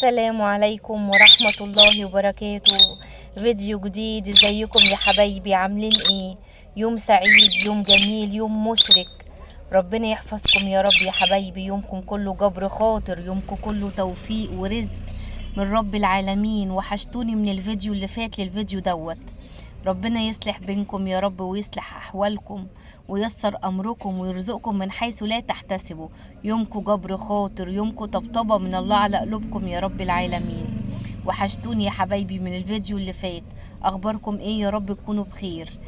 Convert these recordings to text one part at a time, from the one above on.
السلام عليكم ورحمة الله وبركاته. فيديو جديد. ازيكم يا حبايبي؟ عاملين ايه؟ يوم سعيد، يوم جميل، يوم مشرق. ربنا يحفظكم يا رب يا حبايبي. يومكم كله جبر خاطر، يومكم كله توفيق ورزق من رب العالمين. وحشتوني من الفيديو اللي فات للفيديو دوت. ربنا يصلح بينكم يا رب ويصلح أحوالكم ويسر أمركم ويرزقكم من حيث لا تحتسبوا. يومكم جبر خاطر، يومكم طبطبة من الله على قلوبكم يا رب العالمين. وحشتوني يا حبايبي من الفيديو اللي فات. أخباركم إيه؟ يا رب تكونوا بخير.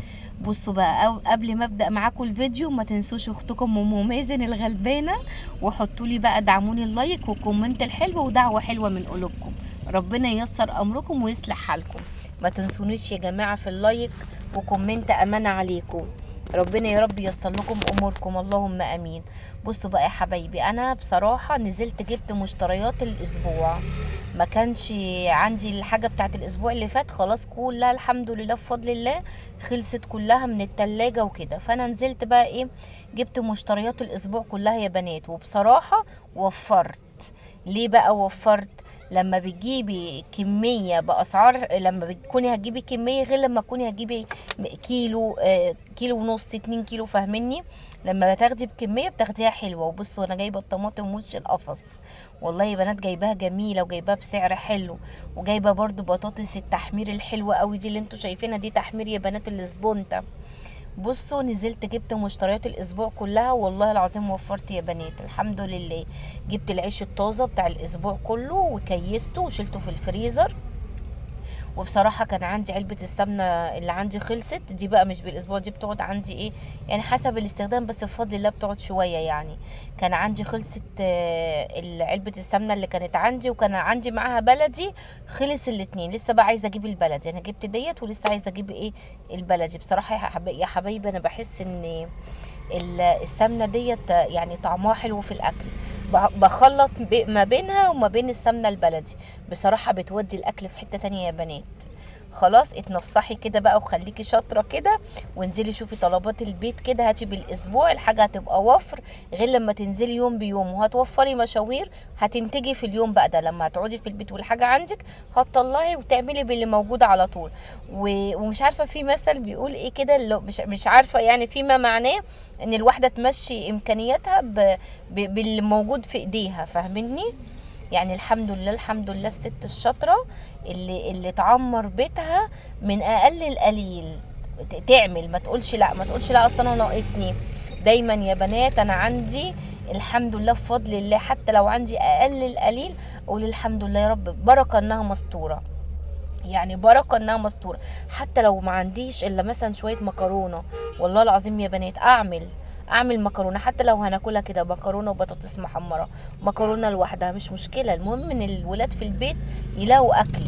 بصوا بقى، أو قبل ما ابدا معاكم الفيديو ما تنسوش اختكم ام مازن الغلبانه، وحطوا لي بقى دعموني اللايك والكومنت الحلو ودعوه حلوه من قلوبكم. ربنا ييسر امركم ويصلح حالكم. ما تنسونيش يا جماعه في اللايك وكومنت، امانه عليكم. ربنا يا رب ييسر لكم اموركم، اللهم امين. بصوا بقى يا حبايبي، انا بصراحه نزلت جبت مشتريات الاسبوع. ما كانش عندي الحاجه بتاعت الاسبوع اللي فات، خلاص كلها الحمد لله بفضل الله خلصت كلها من التلاجة وكده. فانا نزلت بقى ايه، جبت مشتريات الاسبوع كلها يا بنات. وبصراحه وفرت. ليه بقى وفرت؟ لما بتجيبي كمية بأسعار، لما بتكوني هتجيبي كمية غير لما تكوني هتجيبي كيلو، كيلو ونص، 2 كيلو، فاهميني؟ لما بتاخدي بكمية بتاخديها حلوة. وبصوا انا جايبة الطماطم وش القفص، والله يا بنات جايباها جميلة وجايباها بسعر حلو. وجايبة برضو بطاطس التحمير الحلوة قوي دي اللي انتوا شايفينها، دي تحمير يا بنات الاسبونتا. بصوا نزلت جبت مشتريات الاسبوع كلها، والله العظيم وفرت يا بنات الحمد لله. جبت العيش الطازه بتاع الاسبوع كله وكيسته وشلته في الفريزر. وبصراحة كان عندي علبة السمنة اللي عندي خلصت، دي بقى مش بالاسبوع، دي بتقعد عندي ايه يعني حسب الاستخدام، بس بفضل الله بتقعد شوية يعني. كان عندي خلصت علبة السمنة اللي كانت عندي، وكان عندي معاها بلدي. خلص الاتنين، لسه بقى عايزة اجيب البلدي. انا جبت ديت ولسه عايزة اجيب ايه، البلدي. بصراحة يا حبايبي انا بحس ان السمنة ديت يعني طعمها حلو في الاكل. بخلط ما بينها وما بين السمنة البلدي. بصراحة بتودي الأكل في حتة تانية يا بنات. خلاص اتنصحي كده بقى وخليكي شاطرة كده، وانزلي شوفي طلبات البيت كده، هاتي بالاسبوع الحاجة هتبقى وفر. غير لما تنزلي يوم بيوم وهتوفري مشاوير، هتنتجي في اليوم بقى ده. لما هتقعدي في البيت والحاجة عندك هتطلعي وتعملي باللي موجود على طول. ومش عارفة في مثل بيقول ايه كده، مش عارفة يعني فيما معناه ان الواحدة تمشي امكانياتها باللي موجود في ايديها، فاهميني؟ يعني الحمد لله الحمد لله الست الشاطرة اللي تعمر بيتها من اقل القليل تعمل. ما تقولش لا، ما تقولش لا اصلا انا ناقصني. دايما يا بنات انا عندي الحمد لله بفضل الله، حتى لو عندي اقل القليل اقول الحمد لله يا رب، بركة انها مستورة. يعني بركة انها مستورة. حتى لو ما عنديش الا مثلا شوية مكرونة، والله العظيم يا بنات اعمل مكرونه، حتى لو هناكلها كده مكرونه وبطاطس محمره، مكرونه لوحدها مش مشكله. المهم ان الولاد في البيت يلاقوا اكل.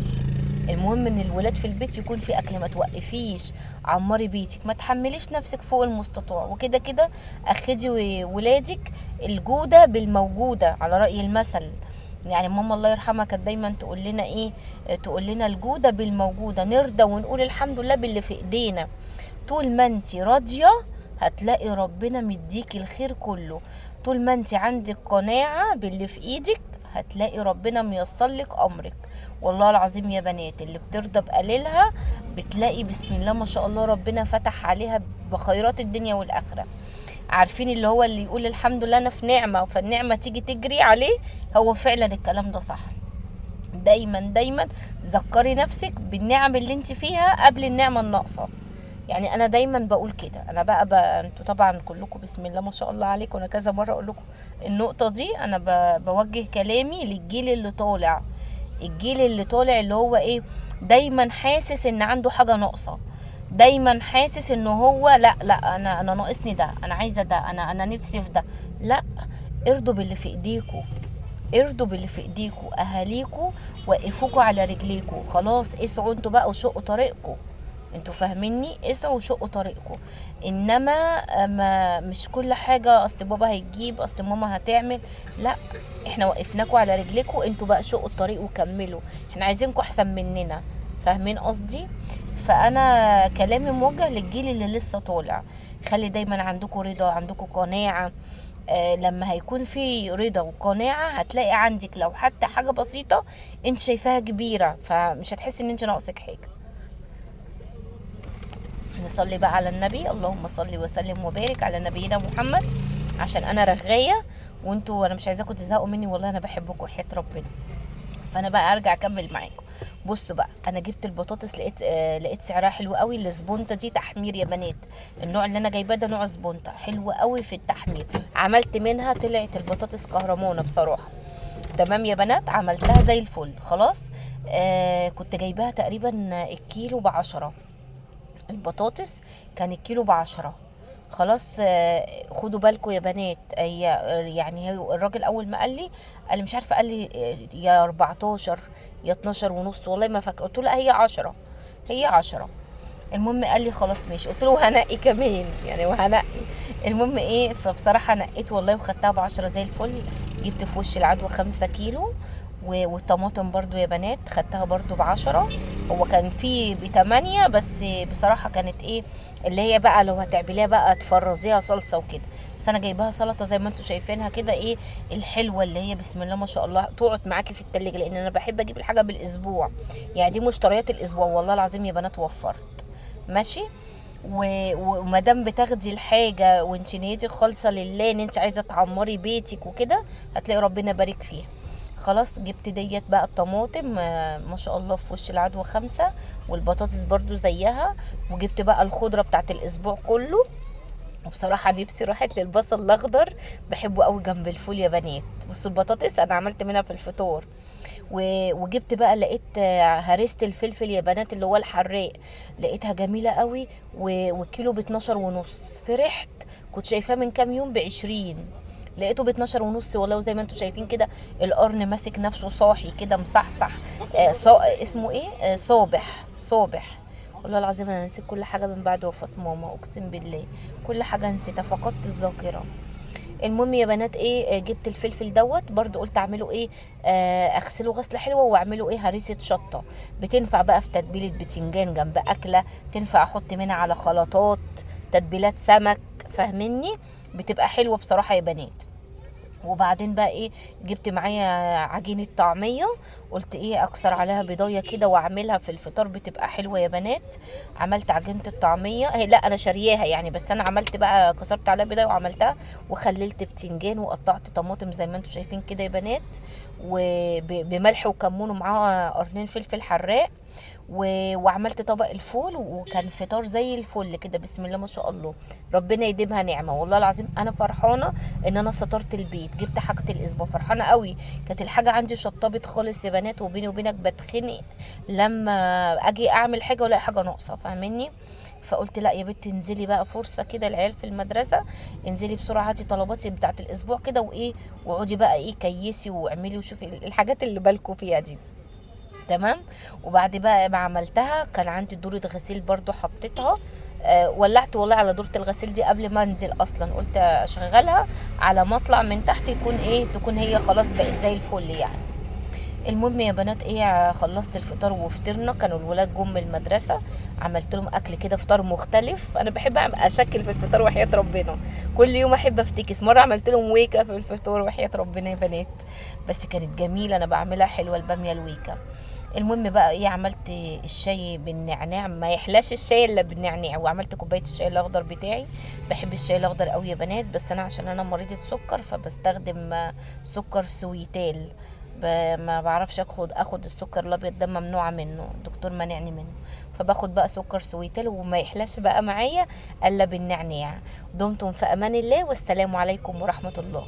المهم ان الولاد في البيت يكون في اكل. ما توقفيش، عمري بيتك، ما تحمليش نفسك فوق المستطاع. وكده كده اخدي ولادك الجوده بالموجوده على راي المثل. يعني ماما الله يرحمها كانت دايما تقول لنا ايه، تقول لنا الجوده بالموجوده، نرضى ونقول الحمد لله باللي في ايدينا. طول ما انت راضيه هتلاقي ربنا مديكي الخير كله. طول ما انت عندك قناعة باللي في ايدك هتلاقي ربنا ميسرلك امرك. والله العظيم يا بنات اللي بترضى بقليلها بتلاقي بسم الله ما شاء الله ربنا فتح عليها بخيرات الدنيا والاخرة. عارفين اللي هو اللي يقول الحمد لله انا في نعمة فالنعمة تيجي تجري عليه؟ هو فعلا الكلام ده صح. دايما دايما ذكري نفسك بالنعم اللي انت فيها قبل النعمة الناقصة. يعني انا دايما بقول كده. انا بقى انتوا طبعا كلكم بسم الله ما شاء الله عليكم، انا كذا مره اقول لكم النقطه دي. انا بوجه كلامي للجيل اللي طالع. الجيل اللي طالع اللي هو ايه، دايما حاسس ان عنده حاجه ناقصه، دايما حاسس انه هو لا لا انا ناقصني ده، انا عايزه ده، انا نفسي في ده. لا، ارضوا باللي في ايديكوا. ارضوا باللي في ايديكوا. اهاليكوا وقفوكوا على رجليكوا، خلاص اسعوا انتوا بقى وشقوا طريقكم. انتوا فاهميني؟ اسعوا وشقوا طريقكم. انما ما مش كل حاجه اصل بابا هيجيب، اصل ماما هتعمل. لا، احنا وقفناكوا على رجليكم، انتوا بقى شقوا الطريق وكملوا. احنا عايزينكوا احسن مننا، فاهمين قصدي؟ فانا كلامي موجه للجيل اللي لسه طالع. خلي دايما عندكم رضا، عندكم قناعه. لما هيكون في رضا وقناعة هتلاقي عندك لو حتى حاجة بسيطة انت شايفاها كبيرة، فمش هتحسي ان انت ناقصك حاجة. نصلي بقى على النبي، اللهم صل وسلم وبارك على نبينا محمد، عشان انا رغاية وانتوا انا مش عايزاكم تزهقوا مني، والله انا بحبكم وحياة ربنا. فانا بقى ارجع اكمل معاكم. بصوا بقى، انا جبت البطاطس لقيت سعرها حلو قوي. الزبونته دي تحمير يا بنات، النوع اللي انا جايباه ده نوع زبونته حلو قوي في التحمير. عملت منها طلعت البطاطس كهرمانه بصراحه. تمام يا بنات، عملتها زي الفل خلاص. كنت جايباها تقريبا الكيلو ب10. البطاطس كان الكيلو ب10 خلاص. خدوا بالكم يا بنات، هي يعني هي الراجل اول ما قال لي مش عارفه، قال لي يا 14 يا 12 ونص، والله ما فاكره. قلت له لا، هي 10، هي 10. المهم قال لي خلاص ماشي. قلت له وهنقي كمان يعني، وهنقي. المهم ايه، فبصراحه نقيت والله وخدتها ب10 زي الفل. جبت في وش العدوى 5 كيلو. والطماطم برضو يا بنات خدتها برضو ب10. هو كان فيه ب8، بس بصراحة كانت ايه اللي هي بقى لو هتعمليها بقى تفرزيها صلصة وكده، بس انا جايباها سلطة زي ما انتوا شايفينها كده، ايه الحلوة اللي هي بسم الله ما شاء الله تقعد معاكي في التلاجة، لان انا بحب اجيب الحاجة بالاسبوع. يعني دي مشتريات الاسبوع، والله العظيم يا بنات وفرت. ماشي. ومادام بتاخدي الحاجة وانت نيتك خالصة لله ان انت عايزة تعمري بيتك وكده، هتلاقي ربنا بارك فيها. خلاص جبت ديت بقى الطماطم، ما شاء الله في وش العدوى 5، والبطاطس برضو زيها. وجبت بقى الخضرة بتاعت الاسبوع كله. وبصراحة نفسي راحت للبصل الاخضر، بحبه قوي جنب الفول يا بنات. بصوا البطاطس انا عملت منها في الفطار. وجبت بقى لقيت هرست الفلفل يا بنات اللي هو الحراق، لقيتها جميلة قوي. والكيلو ب12 ونص. فرحت، كنت شايفاه من كام يوم ب20، لقيته ب12 ونص والله. وزي ما انتوا شايفين كده القرن ماسك نفسه صاحي كده مصحصح. اسمه ايه، صابح صابح. والله العظيم انا نسيت كل حاجه من بعد وفاه ماما، اقسم بالله كل حاجه نسيتها، فقدت الذاكره. المهم يا بنات ايه، جبت الفلفل دوت برضو، قلت اعمله ايه، اغسله غسله حلوه واعمله ايه هريسه شطه. بتنفع بقى في تتبيله بتنجان جنب اكله، تنفع احط منها على خلطات، تتبيلات سمك، فاهميني؟ بتبقى حلوه بصراحه يا بنات. وبعدين بقى ايه، جبت معايا عجينة طعمية، قلت ايه اكسر عليها بيضايه كده واعملها في الفطار، بتبقى حلوة يا بنات. عملت عجينة الطعمية، هي لا انا شارياها يعني، بس انا عملت بقى كسرت عليها بيضايه وعملتها. وخللت بتنجان وقطعت طماطم زي ما انتم شايفين كده يا بنات، وبملح وكمون، ومعاها قرنين فلفل حراق. وعملت طبق الفول، وكان فطار زي الفل كده بسم الله ما شاء الله. ربنا يديمها نعمه، والله العظيم انا فرحانه ان انا سطرت البيت، جبت حاجه الاسبوع، فرحانه قوي. كانت الحاجه عندي شطبت خالص يا بنات، وبيني وبينك بتخنق لما اجي اعمل حاجه ولا حاجه ناقصه، فاهميني؟ فقلت لا يا بنتي انزلي بقى، فرصه كده العيال في المدرسه، انزلي بسرعه هاتي طلباتي بتاعت الاسبوع كده وايه، واقعدي بقى ايه كيسي واعملي وشوفي الحاجات اللي بالكوا فيها دي. تمام. وبعد بقى ما عملتها كان عندي دورة غسيل برضو حطيتها. ولعت والله على دورة الغسيل دي قبل ما انزل اصلا، قلت اشغلها على ما اطلع من تحت يكون ايه، تكون هي خلاص بقت زي الفل يعني. المهم يا بنات ايه، خلصت الفطار وفطرنا، كانوا الولاد جم من المدرسه، عملت لهم اكل كده فطار مختلف. انا بحب اشكل في الفطار وحياه ربنا، كل يوم احب افتكس. مره عملت لهم ويكا في الفطار وحياه ربنا يا بنات، بس كانت جميله، انا بعملها حلوه الباميه الويكا. المهم بقى ايه، عملت الشاي بالنعناع، ما يحلاش الشاي الا بالنعناع، وعملت كوبايه الشاي الاخضر بتاعي. بحب الشاي الاخضر قوي يا بنات، بس انا عشان انا مريضه سكر فبستخدم سكر سويتال. ما بعرفش اخد السكر الابيض ده، ممنوعه منه، الدكتور منعني منه. فباخد بقى سكر سويتال، وما يحلاش بقى معايا الا بالنعناع. دمتم في امان الله، والسلام عليكم ورحمه الله.